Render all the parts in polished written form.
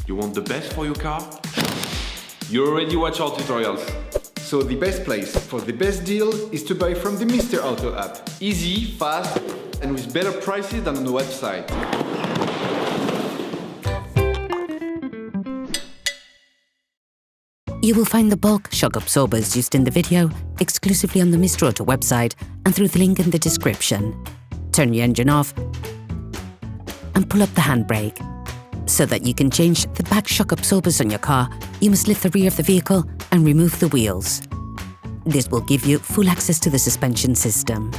You want the best for your car? You already watch our tutorials. So the best place for the best deal is to buy from the Mr. Auto app. Easy, fast, and with better prices than on the website. You will find the bulk shock absorbers used in the video exclusively on the Mr. Auto website and through the link in the description. Turn your engine off and pull up the handbrake. So that you can change the back shock absorbers on your car, you must lift the rear of the vehicle and remove the wheels. This will give you full access to the suspension system.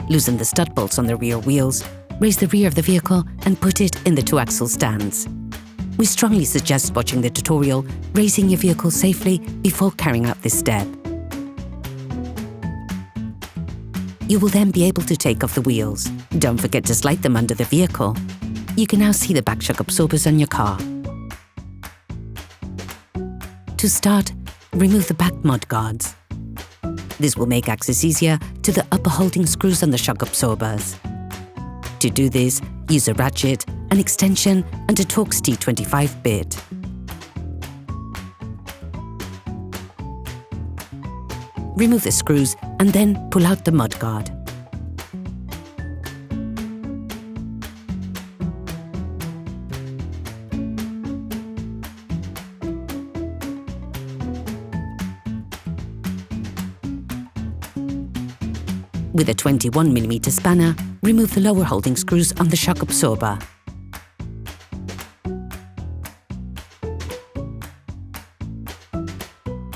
Loosen the stud bolts on the rear wheels, raise the rear of the vehicle and put it in the two-axle stands. We strongly suggest watching the tutorial, raising your vehicle safely before carrying out this step. You will then be able to take off the wheels. Don't forget to slide them under the vehicle. You can now see the back shock absorbers on your car. To start, remove the back mud guards. This will make access easier to the upper holding screws on the shock absorbers. To do this, use a ratchet, an extension and a Torx T25 bit. Remove the screws and then pull out the mud guard. With a 21mm spanner, remove the lower holding screws on the shock absorber.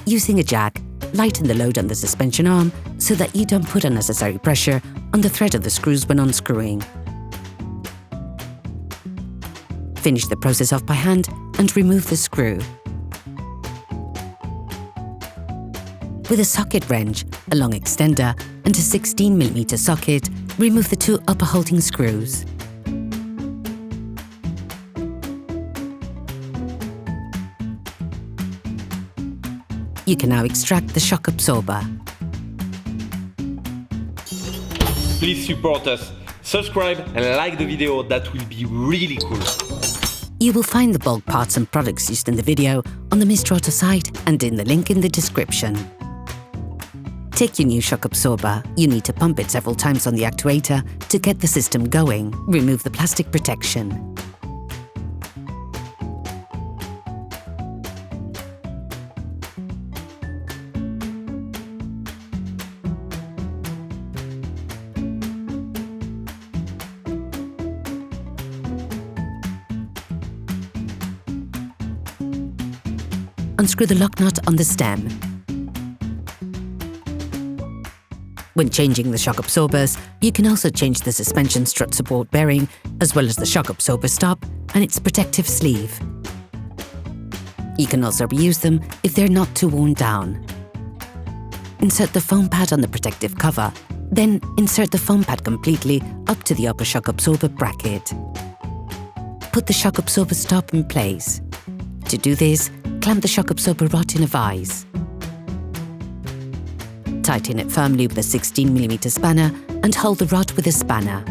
Using a jack, lighten the load on the suspension arm so that you don't put unnecessary pressure on the thread of the screws when unscrewing. Finish the process off by hand and remove the screw. With a socket wrench, a long extender and a 16mm socket, remove the two upper holding screws. You can now extract the shock absorber. Please support us. Subscribe and like the video, that will be really cool. You will find the bulk parts and products used in the video on the Mr. Auto site and in the link in the description. Take your new shock absorber. You need to pump it several times on the actuator to get the system going. Remove the plastic protection. Unscrew the lock nut on the stem. When changing the shock absorbers, you can also change the suspension strut support bearing, as well as the shock absorber stop and its protective sleeve. You can also reuse them if they're not too worn down. Insert the foam pad on the protective cover, then insert the foam pad completely up to the upper shock absorber bracket. Put the shock absorber stop in place. To do this, clamp the shock absorber rod in a vise. Tighten it firmly with a 16mm spanner and hold the rod with a spanner.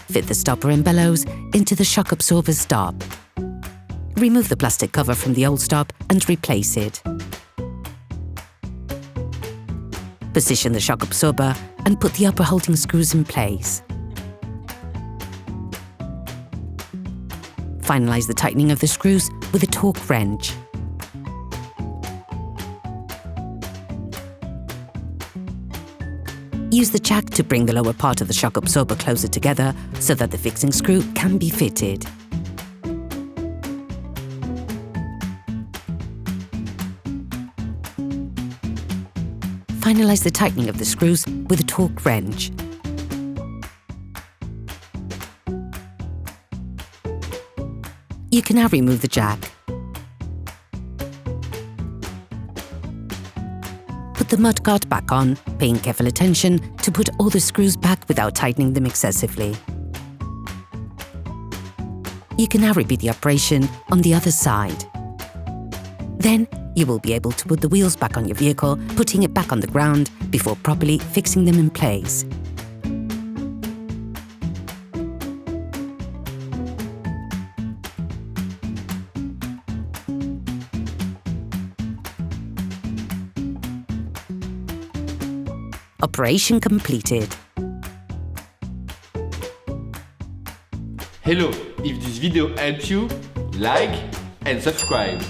Fit the stopper and bellows into the shock absorber stop. Remove the plastic cover from the old stop and replace it. Position the shock absorber and put the upper holding screws in place. Finalize the tightening of the screws with a Torx wrench. Use the jack to bring the lower part of the shock absorber closer together so that the fixing screw can be fitted. Finalize the tightening of the screws with a Torx wrench. You can now remove the jack. Put the mud guard back on, paying careful attention to put all the screws back without tightening them excessively. You can now repeat the operation on the other side. Then, you will be able to put the wheels back on your vehicle, putting it back on the ground before properly fixing them in place. Operation completed. Hello, if this video helped you, like and subscribe.